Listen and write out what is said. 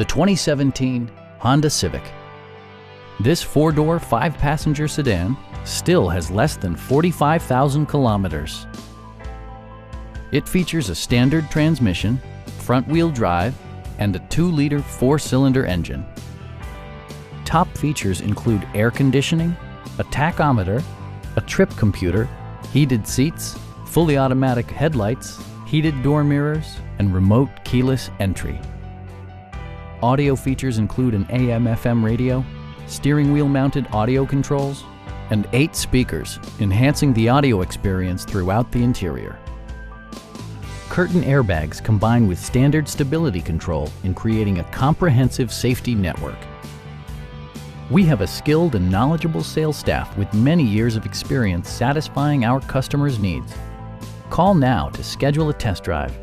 the 2017 Honda Civic. This four-door, five-passenger sedan still has less than 45,000 kilometers. It features a standard transmission, front-wheel drive, and a 2-liter four-cylinder engine. Top features include air conditioning, a tachometer, a trip computer, heated seats, fully automatic headlights, heated door mirrors, and remote keyless entry. Audio features include an AM/FM radio, steering wheel mounted audio controls, and 8 speakers, enhancing the audio experience throughout the interior. Curtain airbags combine with standard stability control in creating a comprehensive safety network. We have a skilled and knowledgeable sales staff with many years of experience satisfying our customers' needs. Call now to schedule a test drive.